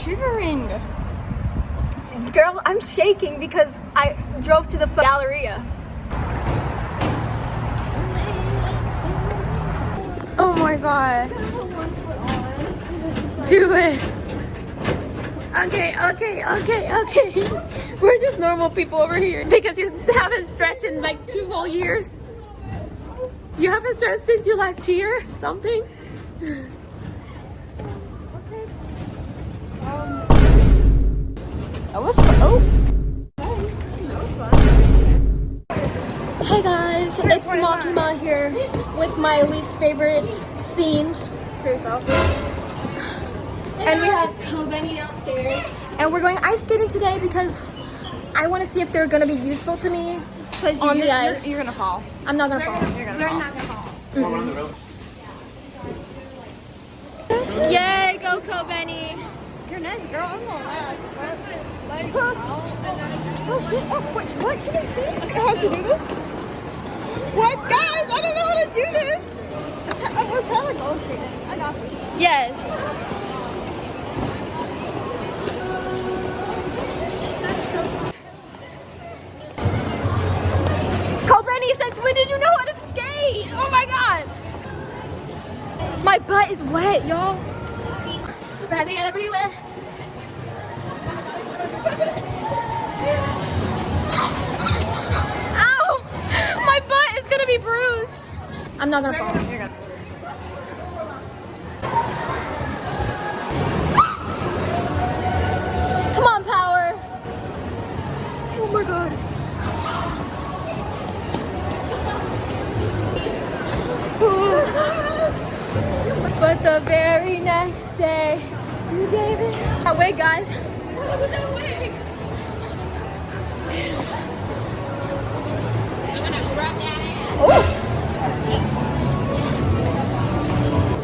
shivering. Girl, I'm shaking because I drove to the Galleria. Oh my god. Do it. Okay. We're just normal people over here. Because you haven't stretched in like 2 whole years. You haven't stretched since you left here? Something? That was fun. Oh. Hey guys, it's Makima here with my least favorite fiend. For yourself. And we have Benny downstairs. And we're going ice skating today because I want to see if they're going to be useful to me on the ice. You're gonna fall. I'm not going to fall. You're not gonna fall. Yay, go Benny. You're next, girl. I'm going last. Oh shit! Oh, what? She didn't see? How to do this? What, guys? I don't know how to do this. It was kind of like roller skating. I got this. Yes. Benny, since when did you know how to skate? Oh my god. My butt is wet, y'all. Spreading it everywhere. Ow! My butt is gonna be bruised. I'm not gonna fall. Come on, Power. Oh my god. But the very next day, you gave it. Oh, wait, guys. No way. I'm gonna grab that ass. Oh.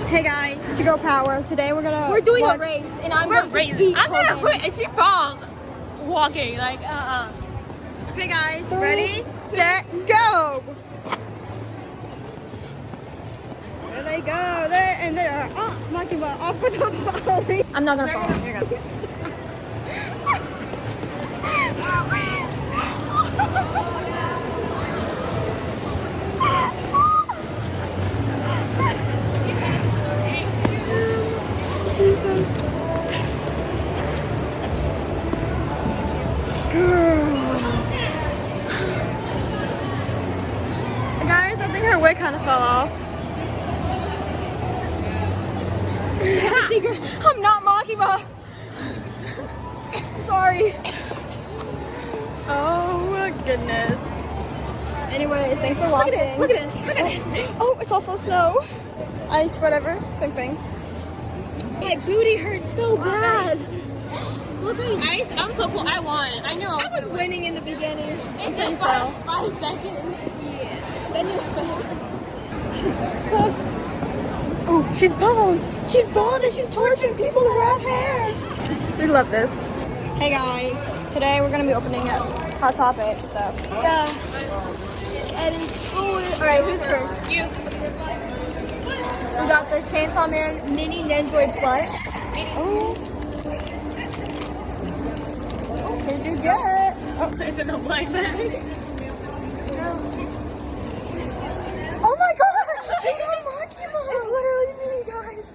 Hey guys, it's your girl Power. Today we're doing a race, and I'm going to beat Kobe. She falls walking like Okay guys, ready, set, go. There they go. There and there. Oh, Makima off with the volley. I'm not gonna fall. Jesus. Guys, I think her wig kind of fell off. Secret, I'm not Makima. Sorry. Oh my goodness. Anyways, thanks for watching. Look at this. Oh, it's all full of snow. Ice, whatever. Same thing. My booty hurts so bad. Look at ice. I'm so cool. I won. I knew I was winning in the beginning. It took 5 seconds. Yeah. Then you fell. Oh, she's bald. She's bald and she's torturing people who have hair. We love this. Hey guys, today we're gonna be opening up Hot Topic stuff. Yeah. Alright, who's first? You. We got the Chainsaw Man Mini Nendroid plush. Oh. What did you get? Oh, It's in a black bag. oh my god! I got Makima! It's literally me, guys.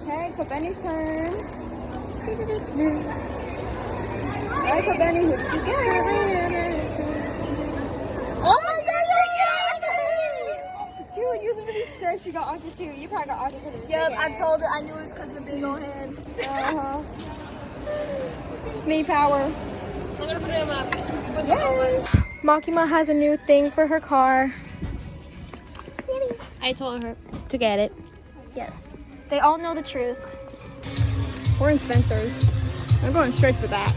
Okay, Benny's turn. Alright, Benny, who did you get? Oh my god, they get Aki! Dude, you literally said she got Aki too. You probably got Aki for the Yep, I told her. I knew it was because of the big old head. Uh-huh. It's me, Power. I'm gonna put him up. Yay! Makima has a new thing for her car. I told her to get it. Yes. They all know the truth. We're in Spencer's. I'm going straight for that.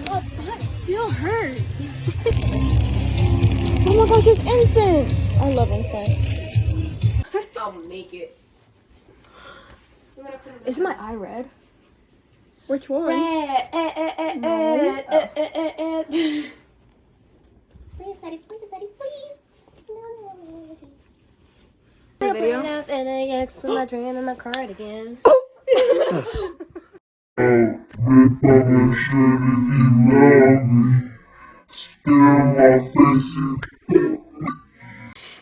Oh, that still hurts. Oh my gosh, it's incense! I love incense. I'll make it. Is my eye red? Which one? Red. Please, Daddy, please. No. Video? And I asked for my dream and my cardigan.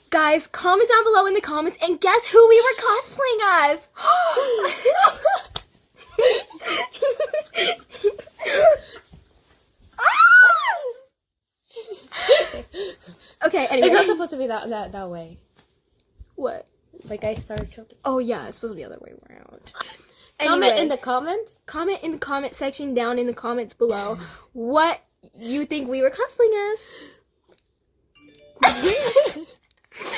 Guys, comment down below in the comments and guess who we were cosplaying as. Okay, anyway. It's not supposed to be that way. What? Like I started choking. Oh yeah, it's supposed to be the other way around. Comment Anyway, in the comments. comment in the comment section down in the comments below what you think we were cosplaying as.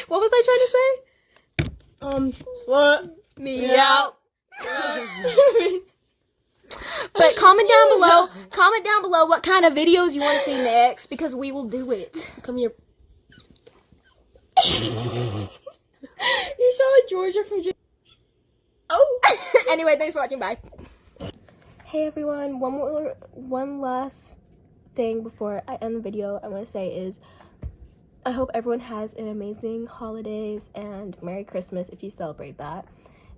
What was I trying to say? Slut Me out. But comment down below. Comment down below what kind of videos you want to see next because we will do it. Come here. You saw Georgia from. Oh. Anyway, thanks for watching. Bye. Hey everyone. One last thing before I end the video. I want to say is I hope everyone has an amazing holidays and Merry Christmas if you celebrate that.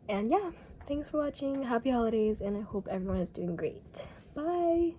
And yeah, thanks for watching. Happy holidays, and I hope everyone is doing great. Bye.